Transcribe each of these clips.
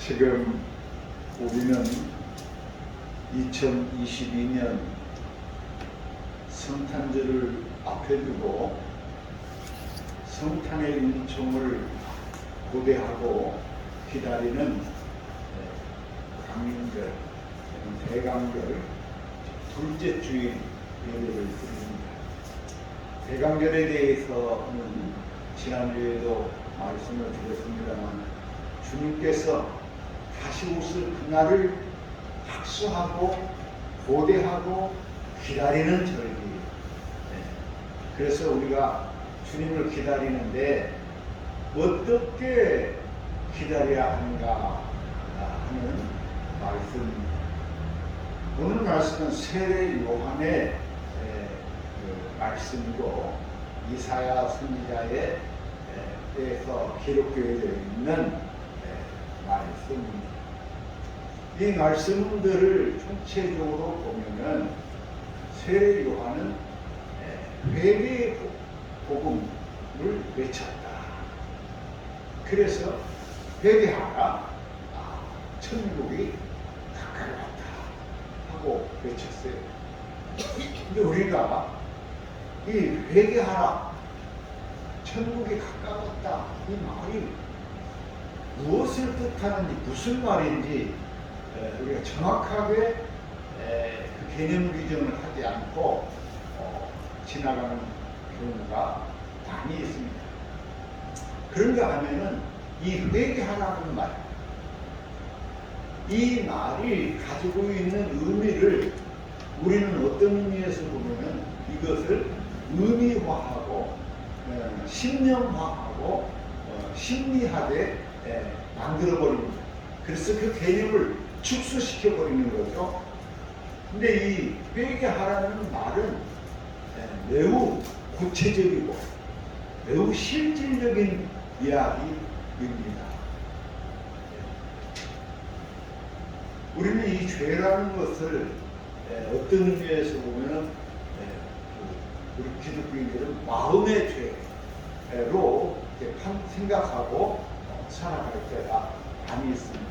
지금 우리는 2022년 성탄절을 앞에 두고 성탄의 은총을 고대하고 기다리는 강인절, 대강절 둘째 주일 예배를 드립니다. 대강절에 대해서는 지난주에도 말씀을 드렸습니다만 주님께서 다시 오실 그날을 박수하고 고대하고 기다리는 절기. 그래서 우리가 주님을 기다리는데 어떻게 기다려야 하는가 하는 말씀. 오늘 말씀은 세례 요한의 말씀이고 이사야 선지자에 대해서 기록되어 있는 말씀입니다. 이 말씀들을 총체적으로 보면은 세례 요한은 회개의 복음을 외쳤다. 그래서 회개하라, 천국이 가까이 왔다 하고 외쳤어요. 근데 우리가 이 회개하라, 천국이 가까웠다 이 말이 무엇을 뜻하는지 무슨 말인지 우리가 정확하게 그 개념 규정을 하지 않고 지나가는 경우가 많이 있습니다. 그런가 하면은 이 회개하라는 말, 이 말이 가지고 있는 의미를 우리는 어떤 의미에서 보면은 이것을 의미화하고 신념화하고 심리하게 만들어버립니다. 그래서 그 개념을 축소시켜버리는 거죠. 근데 이 회개하라는 말은 매우 구체적이고 매우 실질적인 이야기입니다. 우리는 이 죄라는 것을 어떤 의미에서 보면은 우리 기독교인들은 마음의 죄로 생각하고 살아갈 때가 많이 있습니다.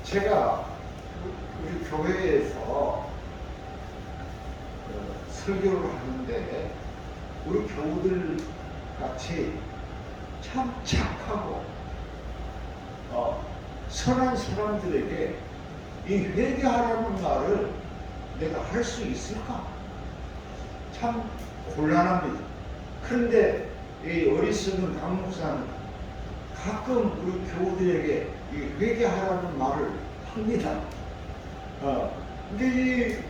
제가 우리 교회에서 설교를 하는데 우리 교우들 같이 참 착하고 선한 사람들에게 이 회개하라는 말을 내가 할 수 있을까? 참 곤란합니다. 그런데 이 어리석은 강 목사는 가끔 우리 교우들에게 이 회개하라는 말을 합니다. 근데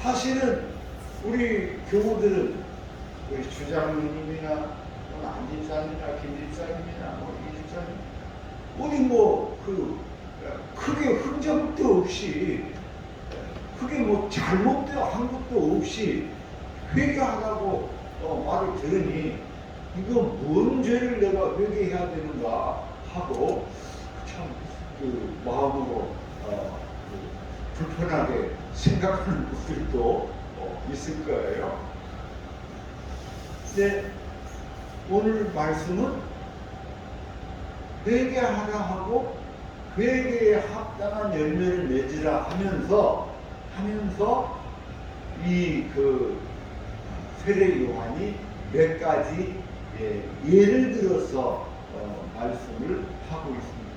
사실은 우리 교우들은 우리 주장님이나 안집사님이나 김집사님이나 이집사님 어디 크게 흔적도 없이 크게 잘못되어 한 것도 없이 회개하라고 말을 들으니 이거 뭔 죄를 내가 회개해야 되는가 하고 참 마음으로 불편하게 생각하는 분들도 있을 거예요. 근데 오늘 말씀은 회개하라 하고 회개에 합당한 열매를 맺으라 하면서 이 세례 요한이 몇 가지 예를 들어서 말씀을 하고 있습니다.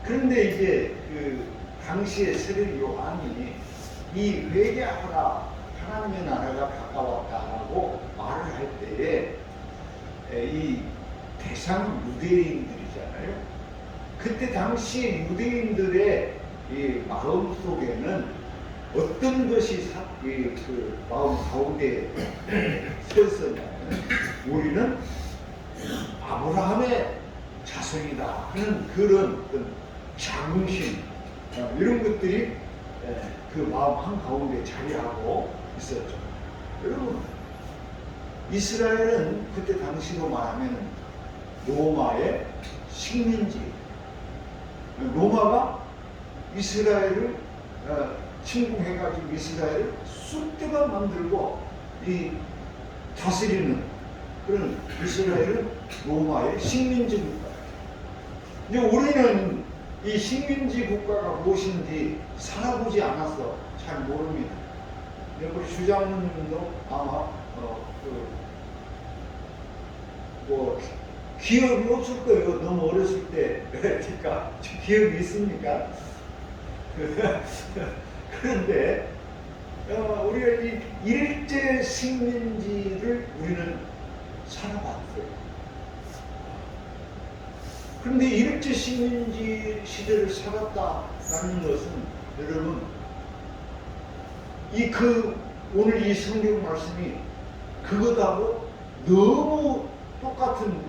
그런데 이제 당시에 세례 요한이 이 회개하라, 하나님의 나라가 가까웠다라고 말을 할 때에 이 대상 유대인들이잖아요. 그때 당시 유대인들의 이 마음 속에는 어떤 것이 마음 가운데 서 있었냐면 우리는 아브라함의 자손이다 하는 그런 자긍심 이런 것들이 그 마음 한가운데 자리하고 있었죠. 여러분, 이스라엘은 그때 당시로 말하면 로마의 식민지, 로마가 이스라엘을 침공해가지고 이스라엘을 쑥대가 만들고 다스리는 그런 이스라엘은 로마의 식민지입니다. 근데 우리는 이 식민지 국가가 무엇인지 살아보지 않아서 잘 모릅니다. 우리 주장님도 아마 기억이 없을 거예요. 너무 어렸을 때. 그러니까 기억이 있습니까? 그런데 우리가 이 일제 식민지를 우리는 살아봤어요. 그런데 일제 식민지 시대를 살았다라는 것은 여러분 오늘 이 성경 말씀이 그것하고 너무 똑같은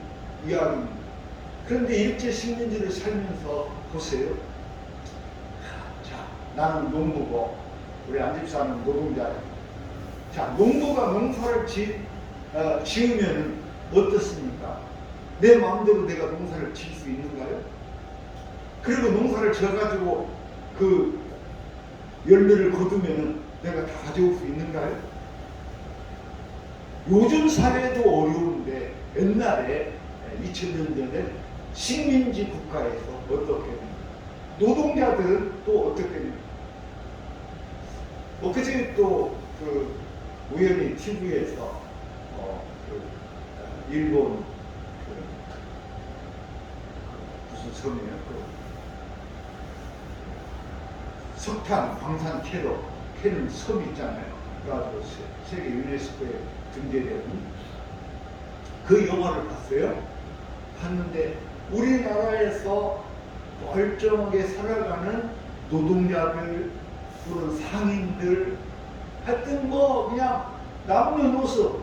이야기입니다. 그런데 일제 식민지를 살면서 보세요. 자, 나는 농부고 우리 안집사는 노동자예요. 자, 농부가 농사를 지으면 어떻습니까? 내 마음대로 내가 농사를 지을 수 있는가요? 그리고 농사를 지어가지고 그 열매를 거두면 내가 다 가져올 수 있는가요? 요즘 사회도 어려운데 옛날에 2000년 전에 식민지 국가에서 어떻게 됩니까? 노동자들은 또 어떻게 됩니까? 엊그제 또 우연히 TV에서 일본 무슨 섬이에요? 석탄, 광산 캐는 섬이 있잖아요. 그래가지고 세계 유네스코에 등재된 그 영화를 봤어요. 봤는데 우리나라에서 멀쩡하게 살아가는 노동자들 또는 상인들 하여튼 그냥 남녀노소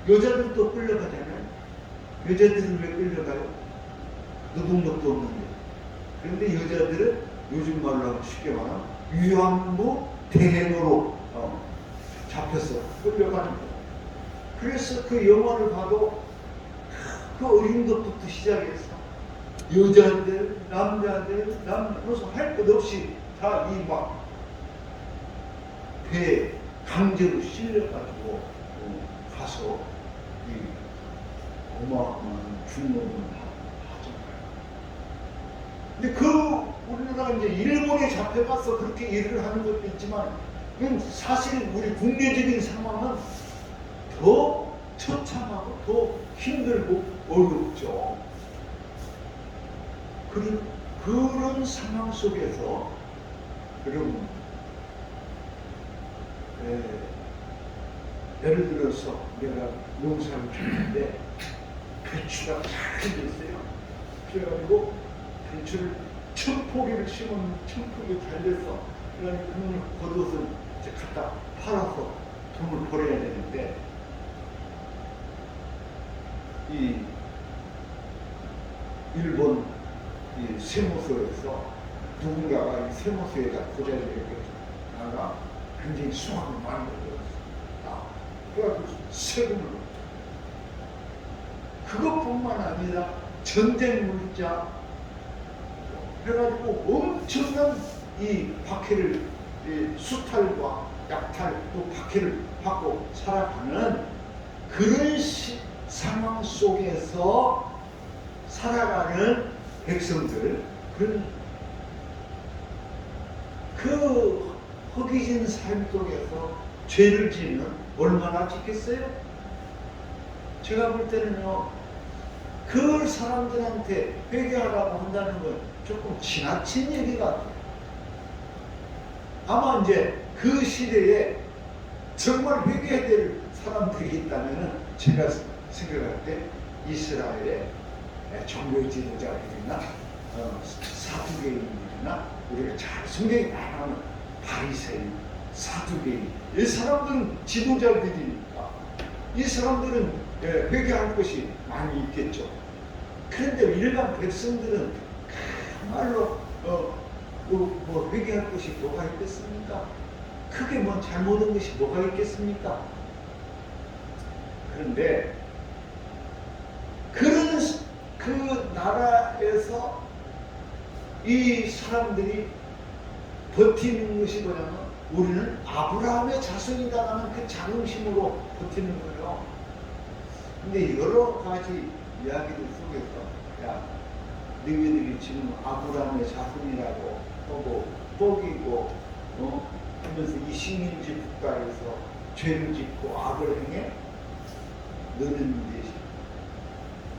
여자들도 끌려가잖아요. 여자들은 왜 끌려가요? 노동력도 없는데. 그런데 여자들은 요즘 말로 하면 쉽게 말하면 위안부 대행으로 잡혀서 끌려가는 거예요. 그래서 그 영화를 봐도 그 어린 것부터 시작해서 여자들, 남자들, 남녀노소 할 것 없이 다 배에 강제로 실려가지고 가서 이 어마어마한 중노동을 하잖아요. 근데 우리나라 이제 일본에 잡혀가서 그렇게 일을 하는 것도 있지만 사실 우리 국내적인 상황은 더 처참하고 더 힘들고 어렵죠. 그런 상황 속에서 여러분 예를 들어서 내가 농사를 짓는데 배추가 잘 됐어요. 그래가지고 배추를 1000포기를 심으면 1000포기 잘 됐어. 그러니까 그걸 걷어서 이제 갖다 팔아서 돈을 벌어야 되는데 이 일본 이 세무서에서 누군가가 이 세무서에다 고자리를 나가 굉장히 수확을 많이 얻었어. 그래가지고 세금을 그것뿐만 아니라 전쟁 물자 해가지고 엄청난 이 박해를 수탈과 약탈 또 박해를 받고 살아가는 그런 상황 속에서 살아가는 백성들 그 허기진 삶 속에서 죄를 지으면 얼마나 짓겠어요? 제가 볼 때는요, 그 사람들한테 회개하라고 한다는 건 조금 지나친 얘기 같아요. 아마 이제 그 시대에 정말 회개해야 될 사람들이 있다면 제가 생각할 때 이스라엘의 종교 지도자들이나 사두개인들이나 우리가 잘 성경에 나오는 바리새인, 사두개인 이 사람들은 지도자들이니까 이 사람들은 회개할 것이 많이 있겠죠. 그런데 일반 백성들은 정말로 회개할 것이 뭐가 있겠습니까? 크게 잘못한 것이 뭐가 있겠습니까? 그런데 그 나라에서 이 사람들이 버티는 것이 뭐냐면 우리는 아브라함의 자손이다라는 그 자긍심으로 버티는 거예요. 근데 여러 가지 이야기들 속에서 너희들이 지금 아브라함의 자손이라고 하고 뻑이고 하면서 이 식민지 국가에서 죄를 짓고 악을 행해? 너는 이제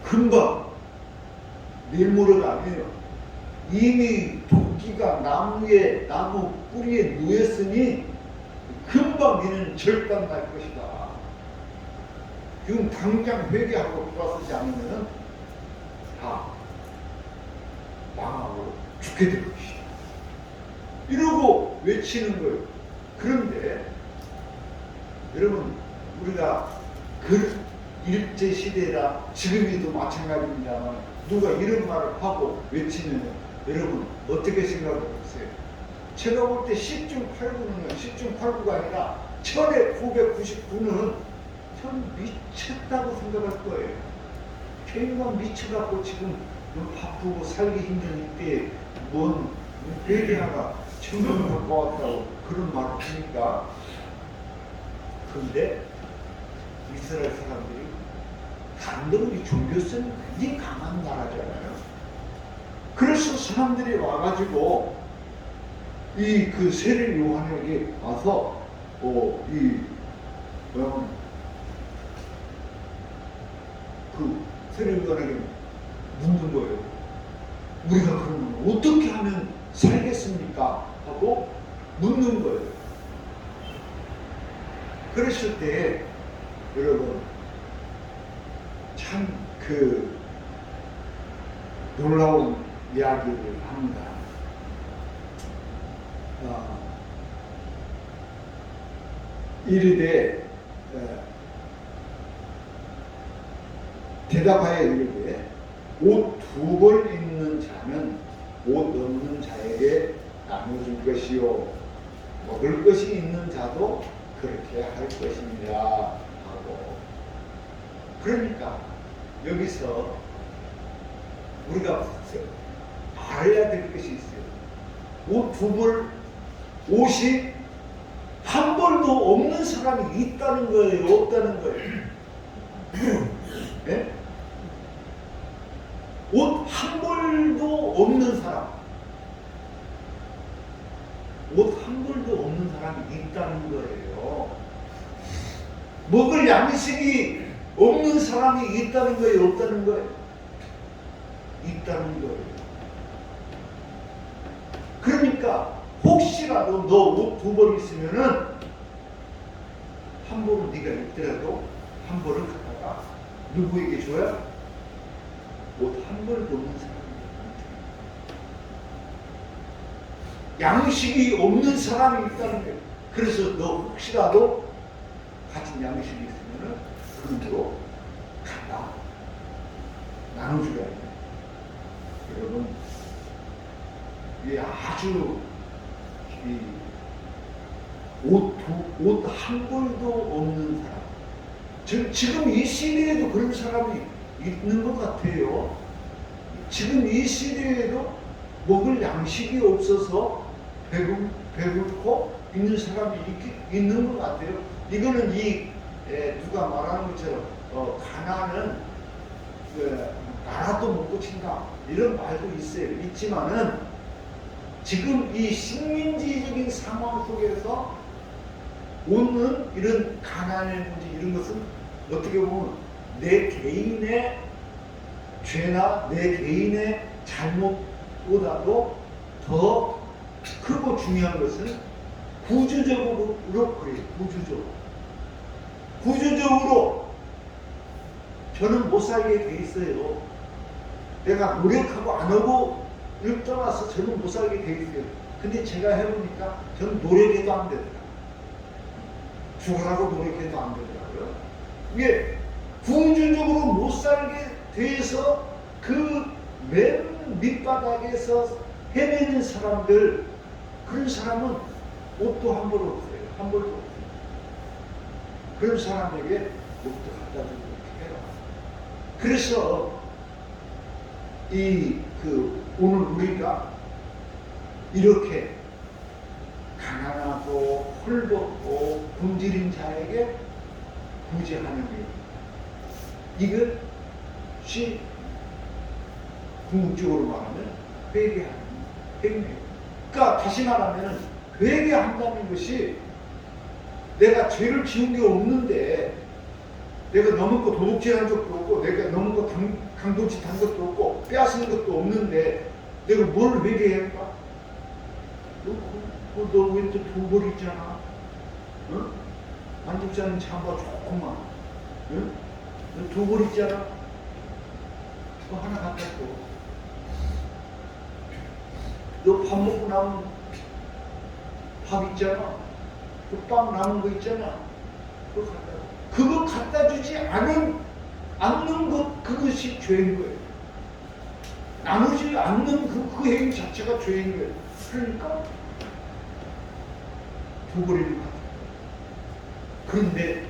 금방 내모르가며 이미 도끼가 나무 뿌리에 누였으니 금방 너는 절단날 것이다. 지금 당장 회개하고 돌아서지 않으면 다 망하고 죽게 될 것이다. 이러고 외치는 거예요. 그런데 여러분, 우리가 그 일제시대라 지금에도 마찬가지입니다만 누가 이런 말을 하고 외치면 여러분 어떻게 생각하세요? 제가 볼 때 10중 8구는요, 10중 8구가 아니라 1999는 전 미쳤다고 생각할 거예요. 개인가 미쳐갖고 지금 바쁘고 살기 힘든 이때에 뭔 회개하가 천국을 갖고 왔다고 그런 말을 하니까. 그런데 이스라엘 사람들이 단독이 종교성이 굉장히 강한 나라잖아요. 그래서 사람들이 와가지고 이 그 세례 요한에게 와서 그 세례 요한에게 묻는 거예요. 우리가 그러면 어떻게 하면 살겠습니까? 하고 묻는 거예요. 그랬을 때 여러분 참 그 놀라운 이야기를 합니다. 이르되 대답하여 이르되 옷 두 벌 입는 자는 옷 없는 자에게 나눠줄 것이요 먹을 것이 있는 자도 그렇게 할 것이니라 하고. 그러니까 여기서 우리가 알아야 될 것이 있어요. 옷 두 벌, 옷이 한 벌도 없는 사람이 있다는 거예요, 없다는 거예요? 네? 옷 한 벌도 없는 사람, 옷 한 벌도 없는 사람이 있다는 거예요. 먹을 양식이 없는 사람이 있다는 거예요, 없다는 거예요? 있다는 거예요. 그러니까 혹시라도 너 옷 두 벌 있으면은 한 벌은 네가 입더라도 한 벌을 갖다가 누구에게 줘야? 옷 한 벌도 없는 사람이 양식이 없는 사람이 있다는 거예요. 그래서 너 혹시라도 같은 양식이 있으면은 그릇으로 갖다 나눠줘야 돼. 여러분, 이게 아주 옷 한 벌도 없는 사람. 지금 이 시대에도 그런 사람이 있는 것 같아요. 지금 이 시대에도 먹을 양식이 없어서 배고프고 있는 사람이 있는 것 같아요. 이거는 누가 말하는 것처럼 가난은 나라도 못 고친다 이런 말도 있어요. 있지만은 지금 이 식민지적인 상황 속에서 오는 이런 가난의 문제 이런 것은 어떻게 보면 내 개인의 죄나 내 개인의 잘못보다도 더 크고 중요한 것은 구조적으로 그래요. 구조적으로 저는 못 살게 돼 있어요. 내가 노력하고 안 하고 일 떠나서 저는 못 살게 돼 있어요. 근데 제가 해보니까 저는 노력해도 안 되더라고요. 죽으라고 노력해도 안 되더라고요. 이게 구조적으로 못 살게 돼서 그 맨 밑바닥에서 헤매는 사람들, 그런 사람은 옷도 한 벌 없어요. 한 벌도 없어요. 그런 사람에게 옷도 갖다 주고 이렇게 해라. 그래서 오늘 우리가 이렇게 가난하고 헐벗고 굶주린 자에게 구제하는 일, 이것이 궁극적으로 말하면 회개하는 행위. 그러니까 다시 말하면 회개한다는 것이 내가 죄를 지은 게 없는데, 내가 넘은 거 도둑질한 적도 없고, 내가 넘은 거 강도짓 한 것도 없고, 빼앗은 것도 없는데 내가 뭘 회개할까? 너 왜 또 두 벌 있잖아? 응? 안집사는 참바 좋구만. 응? 너 두 벌 있잖아? 그거 하나 갖다 줘. 너 밥 먹고 남은 밥 있잖아? 그 빵 남은 거 있잖아? 그거 갖다 주지 않는 것, 그것이 죄인 거예요. 나누지 않는 그 행위 자체가 죄인 거예요. 그러니까 두 벌이를 갖다. 그런데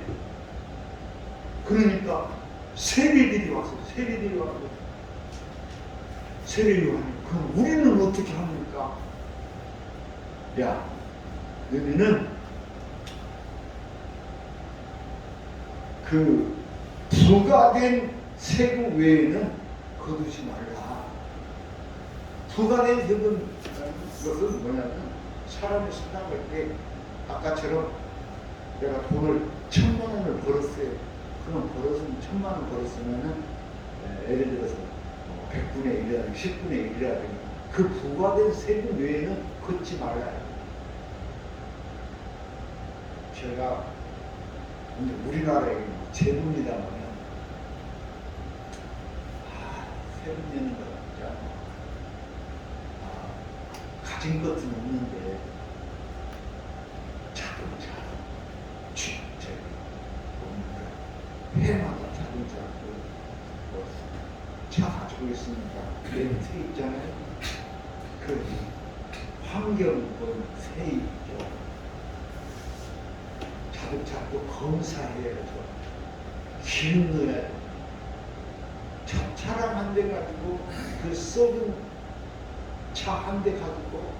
그러니까 세리들이 와서 세리들이 하니, 그럼 우리는 어떻게 합니까? 야, 너희는 그 부과된 세금 외에는 거두지 말라. 부과된 세금 것은 뭐냐면, 사람이 살아갈 때 아까처럼 내가 돈을 1,000,000원을 벌었어요. 그럼 1,000,000원 벌었으면은 예를 들어서 100분의 1이라든가 10분의 1이라든가 그 부과된 세금 외에는 걷지 말라. 제가 우리나라에 재부입니다만, 세금 내는 거 진짜 가진 것은 없는데 자동차 해마다 자동차 차 가지고 있으니까 렌트 있잖아요. 그 환경은 세입죠. 자동차도 검사해야죠. 기름 넣어야죠. 차량 한 대 가지고 그 썩은 차 한 대 가지고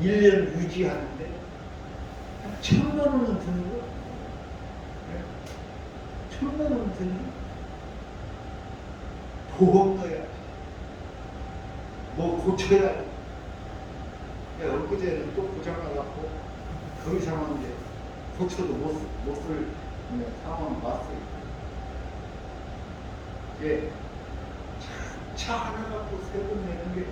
1년 유지하는데 1,000,000원은 드는 거? 1,000,000원 드는 거? 보험 넣어야지. 뭐 고쳐야지. 엊그제는 또 고장나갖고 더 이상한데 고쳐도 못 쓸 상황을 봤어요. 예. 차 하나 갖고 세금 내는 게,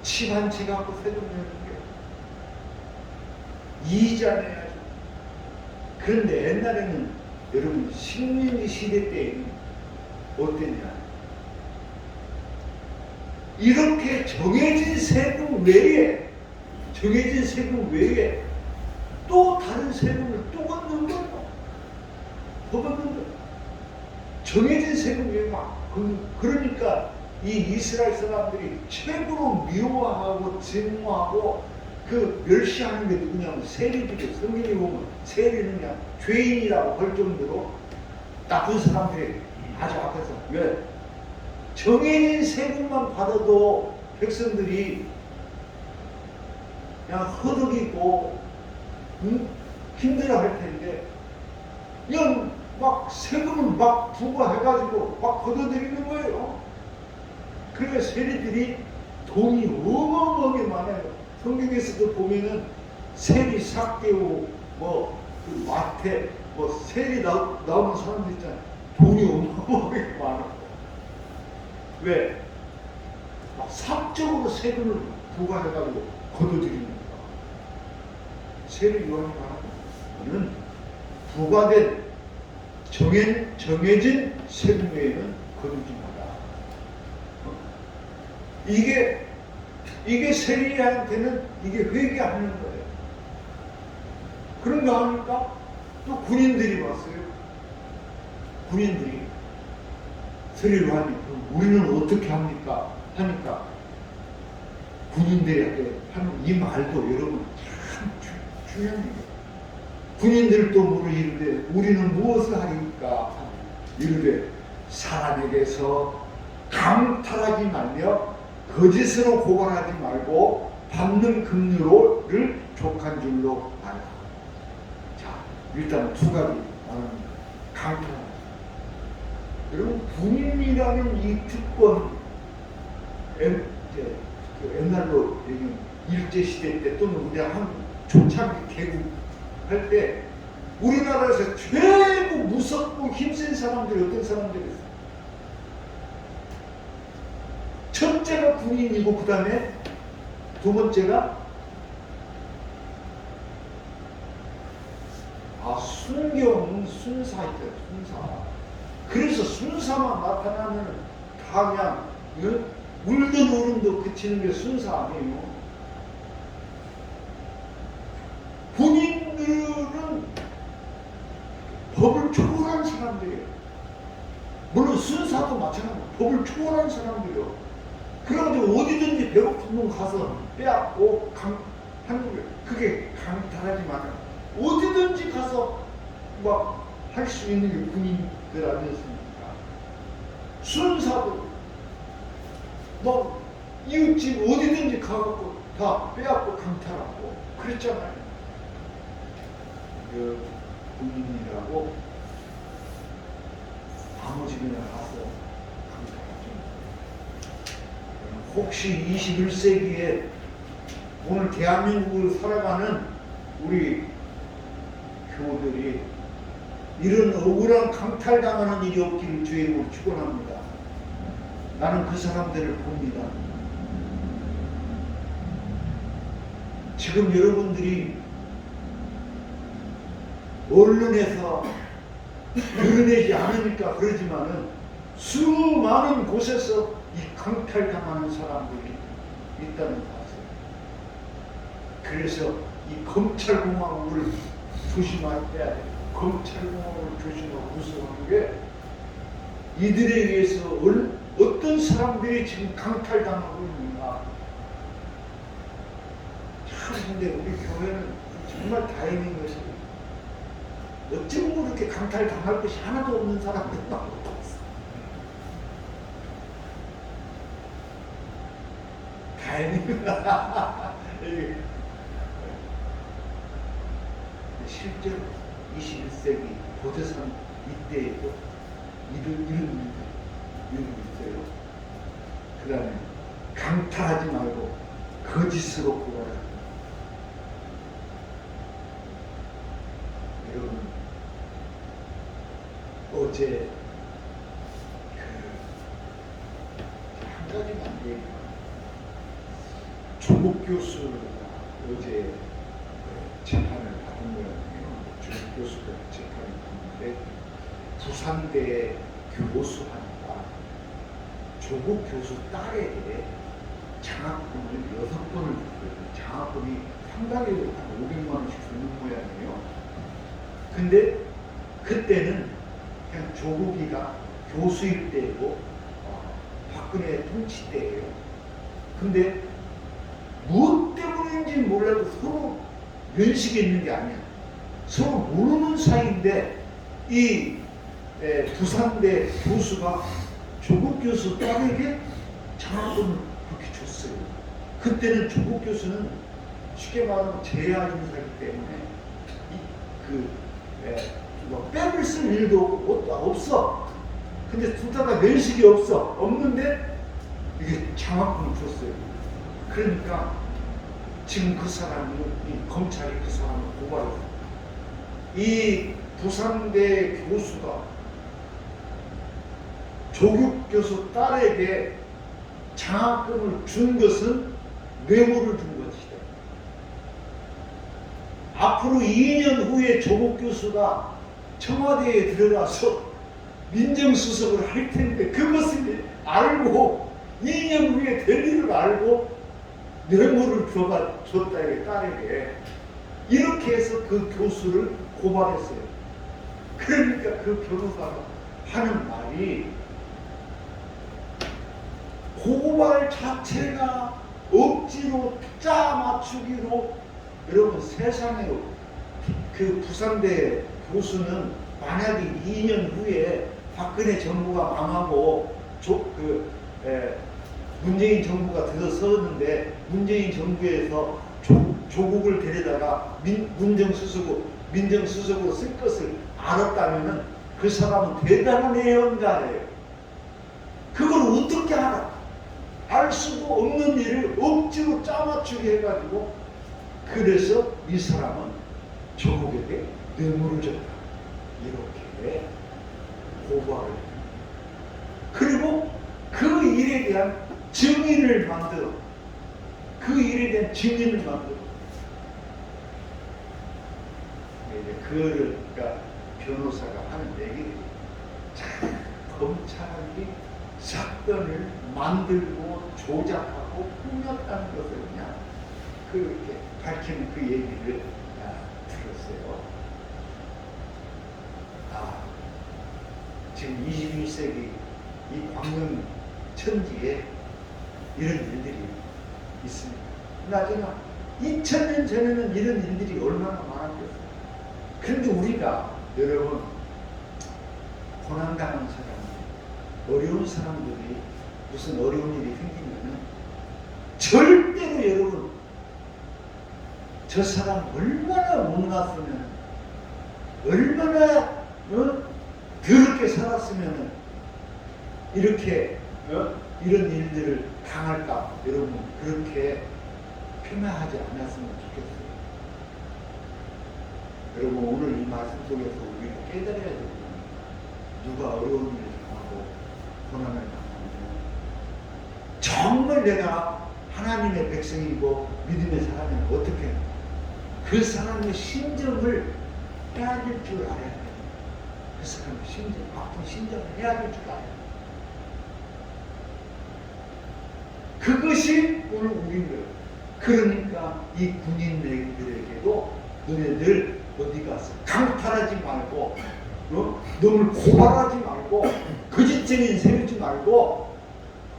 집 한 채 갖고 세금 내는 게 이자 내야죠. 그런데 옛날에는 여러분 식민지 시대 때에는 어땠냐? 이렇게 정해진 세금 외에 또 다른 세금을 또 걷는 거예요. 더 걷는 거예요. 정해진 세금 외에 막. 그러니까 이 이스라엘 사람들이 최고로 미워하고 증오하고 그 멸시하는 게 누구냐면 세리들이. 성경에 보면 세리는 그냥 죄인이라고 할 정도로 나쁜 사람들이 아주 앞에서. 왜? 정해진 세금만 받아도 백성들이 그냥 허덕이고 힘들어 할 텐데, 그냥 막 세금을 막 부과해가지고 막 걷어들이는 거예요. 그래서 세리들이 돈이 어마어마하게 많아요. 성경에서도 보면은 세리 삭개오, 그 마태, 세리 나오는 사람들 있잖아요. 돈이 어마어마하게 많아요. 왜? 막 사적으로 세금을 부과해가지고 걷어들이는 거야. 세리 요한이 말하는 부과된 정해진 세금 외에는 거두지 마라. 이게 세리한테는 이게 회개하는 거예요. 그런가 하니까 또 군인들이 왔어요. 군인들이 세리로 하니 우리는 어떻게 합니까? 하니까 군인들에게 하는 이 말도 여러분 참 중요한 얘기예요. 군인들도 물을 이르되 우리는 무엇을 하리까? 이르되 사람에게서 강탈하지 말며 거짓으로 고발하지 말고 받는 급료를 족한 줄로 알아. 자, 일단 두 가지 말합니다. 강탈. 여러분, 군인이라는 이 특권, 이제 그 옛날로 얘기하면 일제시대 때 또는 우리 한 초창기 개국 할 때 우리나라에서 최고 무섭고 힘센 사람들이 어떤 사람들이 있어요? 첫째가 군인이고 그 다음에 두 번째가 순경, 순사이죠. 순사. 그래서 순사만 나타나면 다 그냥 울던 울음도 그치는 게 순사 아니에요. 군인들은 법을 초월한 사람들이에요. 물론 순사도 마찬가지로 법을 초월한 사람들이에요. 그래가지고 어디든지 배고픈 놈 가서 빼앗고 하는 거예요. 그게 강탈하지 마라. 어디든지 가서 막 할 수 있는 게 군인들 아니었습니까? 순사도 막 이웃집 어디든지 가갖고 다 빼앗고 강탈하고 그랬잖아요. 그 군인이라고 아무 집이나 가서 강탈하죠. 혹시 21세기에 오늘 대한민국을 살아가는 우리 교우들이 이런 억울한 강탈당하는 일이 없기를 주의 이름으로 축원합니다. 나는 그 사람들을 봅니다. 지금 여러분들이 언론에서 드러내지 않으니까 그러지만은 수많은 곳에서 이 강탈당하는 사람들이 있다는 거 아세요? 그래서 이 검찰공화국을 조심해야 돼요. 검찰공화국을 조심하고 무서워하는 게 이들에 의해서 어떤 사람들이 지금 강탈당하고 있는가. 참 근데 우리 교회는 정말 다행인 것이 어쩜 그렇게 강탈당할 것이 하나도 없는 사람들이 많고 있어. 다행입니다. 실제로 21세기 고대산 이때에도 이런 일이 있어요. 그 다음에 강탈하지 말고 거짓으로 고발하라. 여러분 어제 한 가지만 얘기해요. 조국 교수가 어제 재판을 받은 거였네요. 조국 교수가 재판을 받는데 부산대 교수하니까 조국 교수 딸에게 장학금을 6번을 줬거든요. 장학금이 상당히 한 500만 원씩 주는 모양이에요. 근데 그때는 그냥 조국이가 교수일 때고 박근혜 통치 때예요. 근데 무엇 때문인지 몰라도 서로 면식이 있는 게 아니야. 서로 모르는 사이인데 이 부산대 교수가 조국 교수 딸에게 장학금을 그렇게 줬어요. 그때는 조국 교수는 쉽게 말하면 재야 인사이기 때문에 뺨을 쓸 일도 없어. 근데 둘 다 면식이 없는데 이게 장학금을 줬어요. 그러니까 지금 그 사람이 검찰이 그 사람을 고발했어요. 이 부산대 교수가 조국 교수 딸에게 장학금을 준 것은 뇌물을 준 것이다. 앞으로 2년 후에 조국 교수가 청와대에 들어가서 민정수석을 할 텐데 그것을 알고 2년 후에 될 일을 알고 뇌물을 줬다 이 딸에게 이렇게 해서 그 교수를 고발했어요. 그러니까 그 변호사가 하는 말이 고발 자체가 억지로 짜 맞추기로 여러분 세상에 그 부산대 교수는 만약에 2년 후에 박근혜 정부가 망하고 문재인 정부가 들어섰는데 문재인 정부에서 조국을 데려다가 민정수석으로 쓸 것을 알았다면 그 사람은 대단한 애연가예요. 그걸 어떻게 알아? 알 수도 없는 일을 억지로 짜맞추게 해가지고 그래서 이 사람은 조국에게 뇌물을 줬다 이렇게 고발을 해요. 그리고 그 일에 대한 증인을 만들어 이제 그거를 그러니까 변호사가 하는 얘기들이 참 검찰이 사건을 만들고 조작하고 꾸몄다는 것을 그냥 그렇게 밝히는 그 얘기를 들었어요. 지금 21세기 이 광명 천지에 이런 일들이 있습니다. 나중에 2000년 전에는 이런 일들이 얼마나 많았겠어요. 그런데 우리가 여러분 고난당하는 사람들, 어려운 사람들이 무슨 어려운 일이 생기면은 절대로 여러분 저 사람 얼마나 못났으면 얼마나 더럽게 살았으면 이렇게 이런 일들을 당할까 여러분 그렇게 표명하지 않았으면 좋겠어요. 여러분 오늘 이 말씀 속에서 우리가 깨달아야 되거든요. 누가 어려운 일을 당하고 고난을 당하면 정말 내가 하나님의 백성이고 믿음의 사람이면 어떻게 해요? 그 사람의 심정을 헤아릴 줄 알아야 돼요. 그 사람의 심정, 아픈 심정을 헤아릴 줄 알아야 돼요. 그것이 오늘 우리는 그러니까 이 군인들에게도 너네들 어디 가서 강탈하지 말고 너를 고발하지 말고 거짓증인 세우지 말고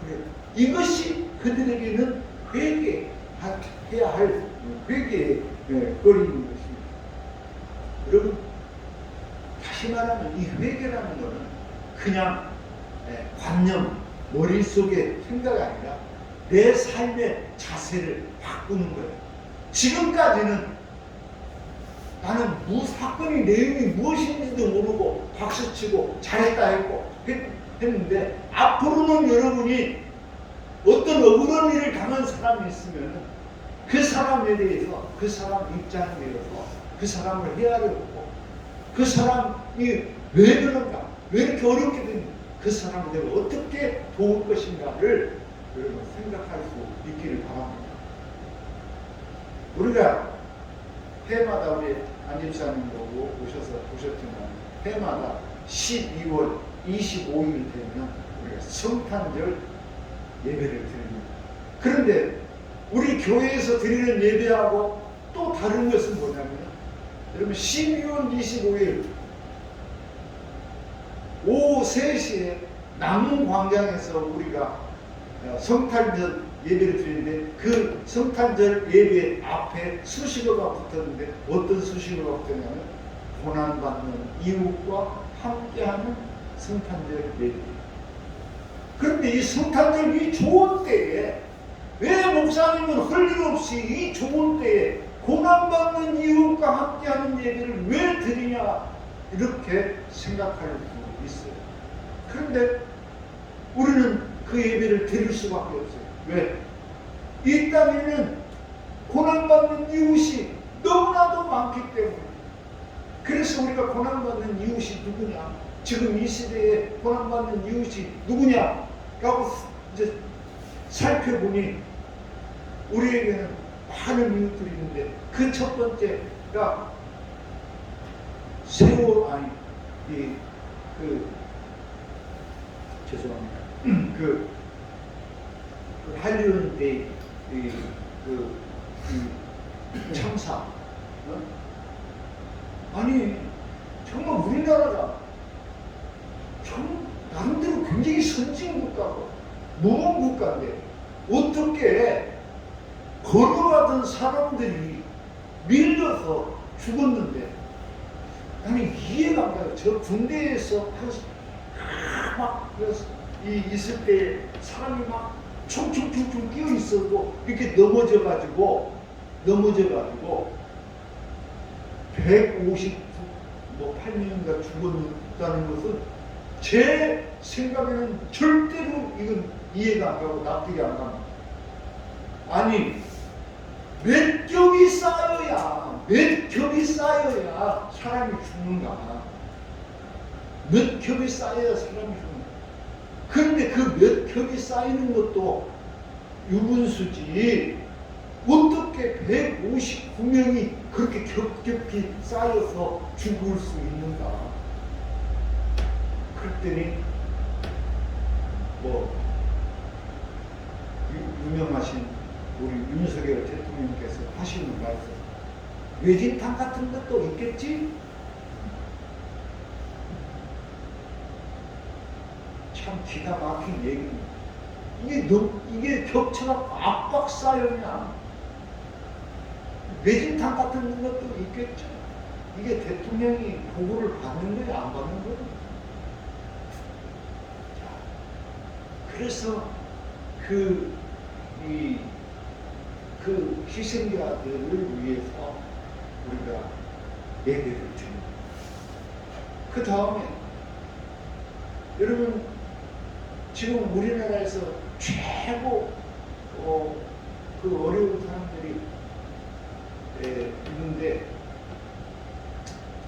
그래 이것이 그들에게는 회개해야 할 회개의 거리인 것입니다. 여러분 다시 말하면 이 회개라는 것은 그냥 관념 머릿속에 생각이 아니라 내 삶의 자세를 바꾸는 거예요. 지금까지는 나는 사건의 내용이 무엇인지도 모르고 박수치고 잘했다 했고 했는데 앞으로는 여러분이 어떤 억울한 일을 당한 사람이 있으면 그 사람에 대해서 그 사람 입장에 대해서 그 사람을 헤아려보고 그 사람이 왜 그런가 왜 이렇게 어렵게 됐는가 그 사람을 내가 어떻게 도울 것인가를 여러분 생각할 수 있기를 바랍니다. 우리가 해마다 우리 안집사님도 오셔서 보셨지만 해마다 12월 25일 되면 우리가 성탄절 예배를 드립니다. 그런데 우리 교회에서 드리는 예배하고 또 다른 것은 뭐냐면 여러분 12월 25일 오후 3시에 남문광장에서 우리가 성탄절 예배를 드리는데 그 성탄절 예배 앞에 수식어가 붙었는데 어떤 수식어가 붙었냐면 고난받는 이웃과 함께하는 성탄절 예배. 그런데 이 성탄절 이 좋은 때에 왜 목사님은 할 일 없이 이 좋은 때에 고난받는 이웃과 함께하는 예배를 왜 드리냐 이렇게 생각할 수 있어요. 그런데 우리는 그 예배를 드릴 수밖에 없어요. 왜? 이 땅에는 고난받는 이웃이 너무나도 많기 때문에. 그래서 우리가 고난받는 이웃이 누구냐? 지금 이 시대에 고난받는 이웃이 누구냐? 라고 이제 살펴보니 우리에게는 많은 이웃들이 있는데 그 첫 번째가 죄송합니다. 그 한류인데 참사 아니 정말 우리나라가 참 나름대로 굉장히 선진 국가고 모범 국가인데 어떻게 걸어가던 사람들이 밀려서 죽었는데 나는 이해가 안 가요. 저 군대에서 막 있을 때 사람이 막 총총총총 끼어 있어도 이렇게 넘어져가지고 158명인가 죽었다는 것은 제 생각에는 절대로 이건 이해가 안 가고 납득이 안 갑니다. 아니, 몇 겹이 쌓여야 사람이 죽는가? 몇 겹이 쌓여야 사람이 죽는가? 그런데 그 몇 겹이 쌓이는 것도 유분수지, 어떻게 159명이 그렇게 겹겹이 쌓여서 죽을 수 있는가? 그랬더니 유명하신 우리 윤석열 대통령께서 하시는 말씀, 외진탕 같은 것도 있겠지? 참 기가 막힌 얘기입니다. 이게 겹쳐서 압박 쌓였냐? 외진탕 같은 것도 있겠죠. 이게 대통령이 보고를 받는 거야, 안 받는 거야? 그래서 그 희생자들을 위해서 우리가 예배를 드립니다. 그 다음에 여러분, 지금 우리나라에서 최고 그 어려운 사람들이 있는데,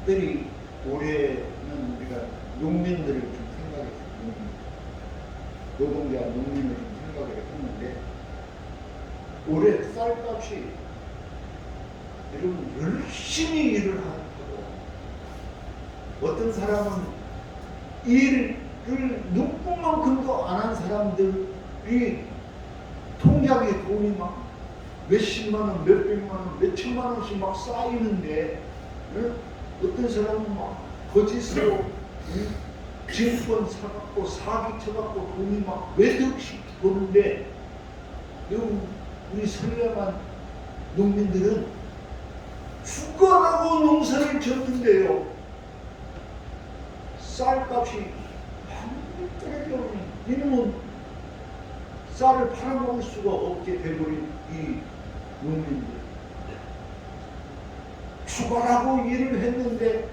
특별히 올해는 우리가 농민들을 좀 생각했어요. 노동자, 농민을 좀 생각을 했는데, 올해 쌀값이 여러분 열심히 일을 하고, 어떤 사람은 일을 눈꽃만큼도 안 한 사람들이 통장에 돈이 막 몇십만 원, 몇백만 원, 몇천만 원씩 막 쌓이는데, 어떤 사람은 막 거짓으로 증권 사갖고 사기 쳐갖고 돈이 막 몇 억씩 버는데, 우리 선량한 농민들은 죽어라고 농사를 졌는데요, 쌀값이 한국적으로 이놈은 쌀을 팔아먹을 수가 없게 돼버린 이 농민들, 죽어라고 일을 했는데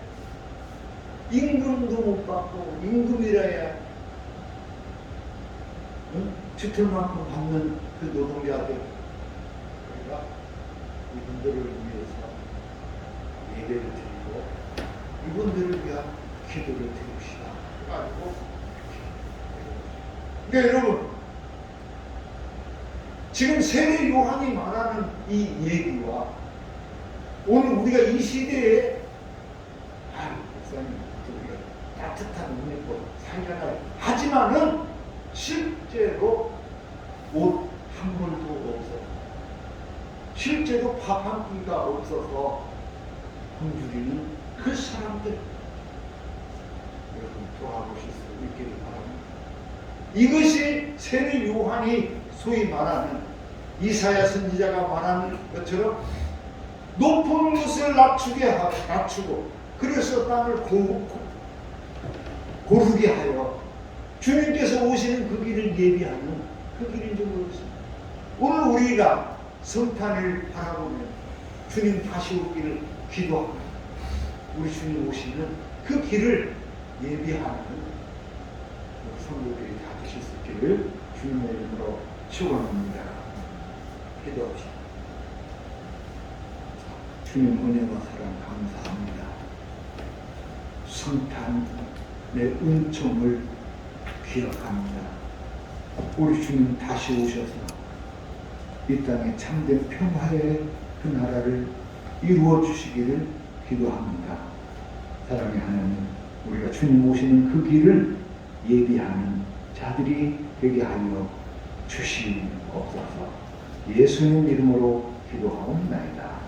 임금도 못 받고, 임금이라야 지털만큼 받는 그 노동자들, 우리가 이분들을 위해서 예배를 드리고 이분들을 위한 기도를 드립시다. 그래가지고 그러니까 여러분, 지금 세례 요한이 말하는 이 얘기와 오늘 우리가 이 시대에 목사님 우리가 따뜻한 눈에껏 살잖아요. 하지만은 실제로 옷 한 벌도 없어서, 실제로 밥 한 끼가 없어서 굶주리는 그 사람들, 여러분 도와보실 수 있기를 바랍니다. 이것이 세례 요한이 소위 말하는, 이사야 선지자가 말하는 것처럼 높은 곳을 낮추고 그래서 땅을 고르게 하여 주님께서 오시는 그 길을 예비하는 그 길인 줄 모르겠습니다. 오늘 우리가 성탄을 바라보면 주님 다시 오기를 기도하고 우리 주님 오시는 그 길을 예비하는 성도들이 다 되실 수 있기를 주님의 이름으로 축원합니다. 기도합시다. 주님 은혜와 사랑 감사합니다. 성탄의 은총을 기억합니다. 우리 주님 다시 오셔서 이 땅에 참된 평화의 그 나라를 이루어 주시기를 기도합니다. 사랑의 하나님, 우리가 주님 오시는 그 길을 예비하는 자들이 되게 하여 주시옵소서. 예수님 이름으로 기도하옵나이다.